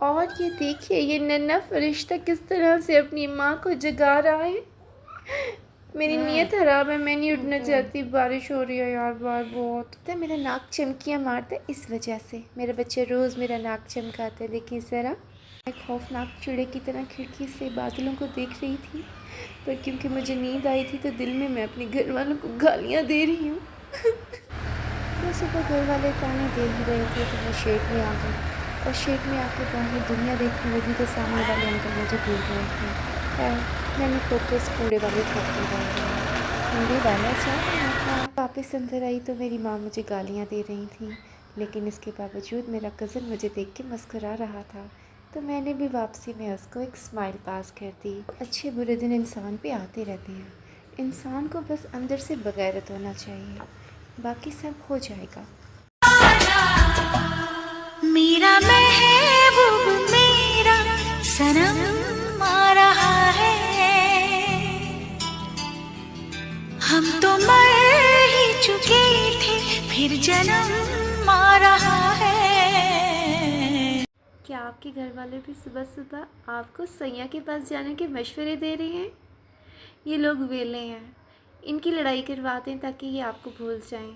और ये देखिए ये नन्हा फरिश्ता किस तरह से अपनी माँ को जगा रहा है। मेरी नीयत खराब है, मैं नहीं उठना चाहती। बारिश हो रही है यार बाहर बहुत। तो मेरा नाक चमकियाँ मारता है इस वजह से। मेरे बच्चे रोज़ मेरा नाक चमकाते हैं। देखिए ज़रा, मैं खौफनाक चिड़े की तरह खिड़की से बादलों को देख रही थी, पर क्योंकि मुझे नींद आई थी तो दिल में मैं अपने घर वालों को गालियाँ दे रही हूँ। तो सुबह घर वाले ताने दे ही रहे थे तो मैं शेड में आ गई, और शेड में आके बाहर दुनिया देखने लगी तो सामने वाले अंकल मुझे घूर रहे थे। खैर, मैंने फोकस कूड़े वाले ट्रक पर डाल दिया। कूड़े वाला जा रहा था। वापस अंदर आई तो मेरी माँ मुझे गालियाँ दे रही थी, लेकिन इसके बावजूद मेरा कज़न मुझे देख के मुस्कुरा रहा था, तो मैंने भी वापसी में उसको एक स्माइल पास कर दी। अच्छे बुरे दिन इंसान पे आते रहते हैं, इंसान को बस अंदर से बगैरत होना चाहिए, बाकी सब हो जाएगा। मेरा महबूब मेरा सनम आ रहा है, हम तो मर ही चुके थे फिर जन्म आ रहा है। क्या आपके घर वाले भी सुबह सुबह आपको सैया के पास जाने के मशवरे दे रहे हैं? ये लोग वेले हैं, इनकी लड़ाई करवा दें ताकि ये आपको भूल जाएं।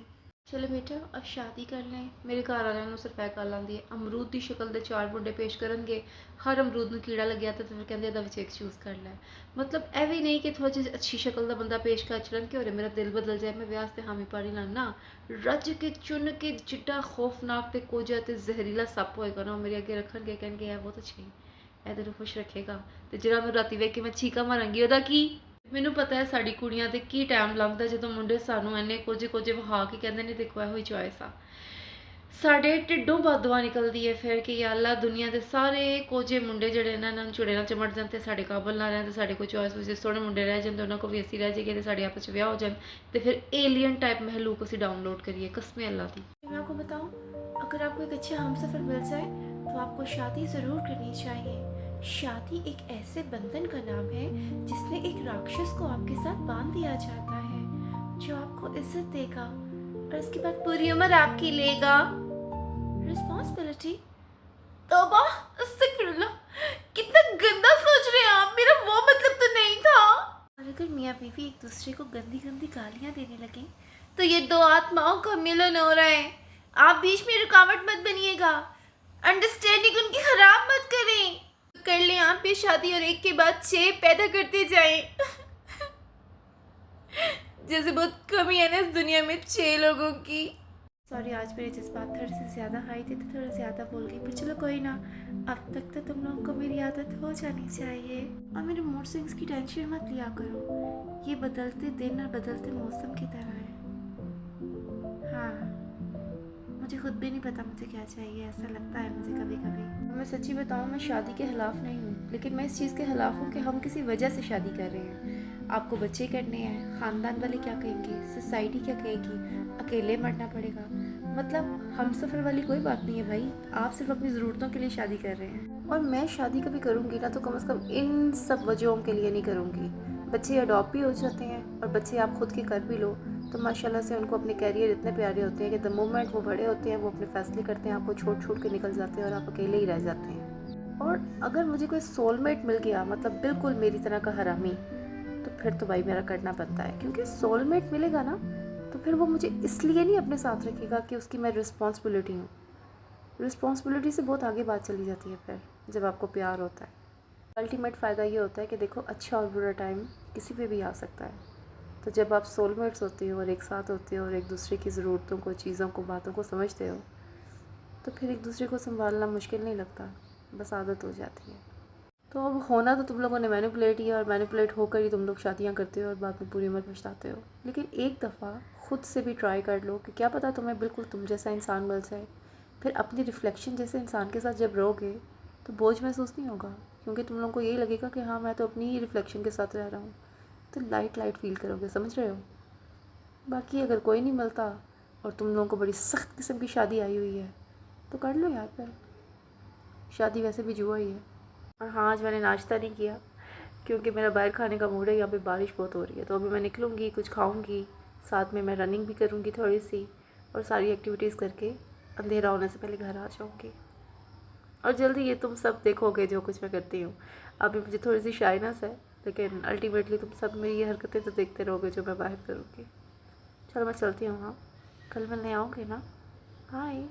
चलो बेटा अब शादी कर लें। मेरे घर वाले ने सिर्फ एक गल आंदी है, अमरूद की शक्ल दे 4 मुंडे पेश करनगे, हर अमरूद में कीड़ा लग गया तो फिर कहते ਇਹਦਾ ਵਿੱਚ ਇੱਕ चूज़ कर लै। मतलब ਇਹ ਵੀ नहीं कि थोड़ी ਜਿਹੀ अच्छी शक्ल का बंदा पेश कर छड़न कि मेरा दिल बदल जाए, मैं ब्याह से हामी पाड़ी ला ना। रज के चुन के चिट्टा खौफनाक ते कोजा ते जहरीला सप होएगा ना, मेरे अगे रखणगे कहणगे ਇਹ बहुत अच्छी ਇਹ ਤੈਨੂੰ खुश रखेगा, ਤੇ ਜਿਹੜਾ ਨੂੰ ਰਾਤੀ ਵੇਖ ਕੇ ਮੈਂ ਚੀਕਾਂ ਮਾਰਾਂਗੀ ਉਹਦਾ ਕੀ। ਮੈਨੂੰ ਪਤਾ ਹੈ ਸਾਡੀ ਕੁੜੀਆਂ ਤੇ ਕੀ ਟਾਈਮ ਲੰਘਦਾ ਜਦੋਂ ਮੁੰਡੇ ਸਾਨੂੰ ਇੰਨੇ ਕੋਝੇ ਵਹਾ ਕੇ ਕਹਿੰਦੇ ਨੇ ਦੇਖੋ ਇਹੋ ਹੀ ਚੋਇਸ ਆ। ਸਾਡੇ ਢਿੱਡੋਂ ਬਦਦੁਆ ਨਿਕਲਦੀ ਹੈ ਫਿਰ ਕਿ ਯਾ ਅੱਲਾ ਦੁਨੀਆ ਦੇ ਸਾਰੇ ਕੋਝੇ ਮੁੰਡੇ ਜਿਹੜੇ ਇਹਨਾਂ ਨੂੰ ਚੁੜੇ ਨਾਲ ਚਮੜ ਜਾਣ ਤੇ ਸਾਡੇ ਕਾਬਲ ਨਾ ਰਹਿਣ ਤੇ ਸਾਡੇ ਕੋਲ ਚੋਇਸ ਵਿੱਚ ਸੋਹਣੇ ਮੁੰਡੇ ਰਹਿ ਜਾਂਦੇ ਉਹਨਾਂ ਕੋਲ ਵੀ ਅਸੀਂ ਰਹਿ ਜਾਈਏ ਤੇ ਸਾਡੇ ਆਪਸ ਵਿੱਚ ਵਿਆਹ ਹੋ ਜਾਣ ਤੇ ਫਿਰ एलियन टाइप महलूक ਅਸੀਂ डाउनलोड करिए कसमें अल्लाह की। मैं आपको बताऊं, अगर आपको एक अच्छा हमसफ़र मिल जाए तो आपको शादी ज़रूर करनी चाहिए। शादी एक ऐसे बंधन का नाम है जिसमें एक राक्षस को आपके साथ बांध दिया जाता है, जो आपको इज्जत देगा और इसके बाद पूरी उम्र आपकी लेगा। रिस्पॉन्सिबिलिटी, तौबा, अस्तगफिरुल्लाह, कितना गंदा सोच रहे हैं आप, मेरा वो मतलब तो नहीं था। और अगर मियाँ बीवी एक दूसरे को गंदी गंदी गालियाँ देने लगे तो ये दो आत्माओं का मिलन हो रहा है। आप बीच में रुकावट मत बनिएगा, अंडरस्टैंडिंग उनकी खराब मत करें। कर लें आप भी शादी और एक के बाद 6 पैदा करते जाएं। जैसे बहुत कमी है ना इस दुनिया में 6 लोगों की। सॉरी, आज मेरे जज्बात थोड़े से ज़्यादा हाई थे तो थोड़ा ज़्यादा बोल गई, पर चलो कोई ना। अब तक तो तुम लोगों को मेरी आदत हो जानी चाहिए। और मेरे मूड स्विंग्स की टेंशन मत लिया करो, ये बदलते दिन और बदलते मौसम की तरह है। हाँ, मुझे खुद भी नहीं पता मुझे क्या चाहिए, ऐसा लगता है मुझे कभी कभी। मैं सच्ची बताऊँ, मैं शादी के ख़िलाफ़ नहीं हूँ, लेकिन मैं इस चीज़ के ख़िलाफ़ हूँ कि हम किसी वजह से शादी कर रहे हैं। आपको बच्चे करने हैं, ख़ानदान वाले क्या कहेंगे, सोसाइटी क्या कहेगी, अकेले मरना पड़ेगा। मतलब हम सफ़र वाली कोई बात नहीं है भाई, आप सिर्फ अपनी ज़रूरतों के लिए शादी कर रहे हैं। और मैं शादी कभी करूँगी ना तो कम से कम इन सब वजहों के लिए नहीं करूँगी। बच्चे अडॉप्ट भी हो जाते हैं और बच्चे आप खुद के कर भी लो तो माशाल्लाह से उनको अपने कैरियर इतने प्यारे होते हैं कि द मोमेंट वो बड़े होते हैं वो अपने फैसले करते हैं, आपको छोड़ के निकल जाते हैं और आप अकेले ही रह जाते हैं। और अगर मुझे कोई सोलमेट मिल गया, मतलब बिल्कुल मेरी तरह का हरामी, तो फिर तो भाई मेरा करना बनता है, क्योंकि सोलमेट मिलेगा ना तो फिर वो मुझे इसलिए नहीं अपने साथ रखेगा कि उसकी मैं रिस्पॉन्सिबिलिटी हूँ। रिस्पॉन्सिबिलिटी से बहुत आगे बात चली जाती है फिर जब आपको प्यार होता है। अल्टीमेट फ़ायदा ये होता है कि देखो अच्छा और बुरा टाइम किसी पे भी आ सकता है, तो जब आप सोलमेट्स होते हो और एक साथ होते हो और एक दूसरे की ज़रूरतों को, चीज़ों को, बातों को समझते हो तो फिर एक दूसरे को संभालना मुश्किल नहीं लगता, बस आदत हो जाती है। तो अब होना तो तुम लोगों ने मैनिपुलेट किया और मैनिपुलेट होकर ही तुम लोग शादियाँ करते हो और बाद में पूरी उम्र पछताते हो। लेकिन एक दफ़ा खुद से भी ट्राई कर लो कि क्या पता तुम्हें बिल्कुल तुम जैसा इंसान मिल जाए। फिर अपनी रिफ्लेक्शन जैसे इंसान के साथ जब रहोगे तो बोझ महसूस नहीं होगा, क्योंकि तुम लोगों को यही लगेगा कि हाँ मैं तो अपनी ही रिफ्लेक्शन के साथ रह रहा हूँ, तो लाइट फील करोगे, समझ रहे हो। बाकी अगर कोई नहीं मिलता और तुम लोगों को बड़ी सख्त किस्म की शादी आई हुई है तो कर लो यार, फिर शादी वैसे भी जुआ ही है। और हाँ, आज मैंने नाश्ता नहीं किया क्योंकि मेरा बाहर खाने का मूड है, यहाँ पे बारिश बहुत हो रही है, तो अभी मैं निकलूँगी, कुछ खाऊँगी, साथ में मैं रनिंग भी करूँगी थोड़ी सी और सारी एक्टिविटीज़ करके अंधेरा होने से पहले घर आ जाऊँगी। और जल्दी ये तुम सब देखोगे जो कुछ मैं करती हूँ। अभी मुझे थोड़ी सी शाइनेस है, लेकिन अल्टीमेटली तुम सब मेरी ये हरकतें तो देखते रहोगे जो मैं बाहर करूँगी। चलो मैं चलती हूँ, हाँ, कल मिलने आओगे ना? बाय।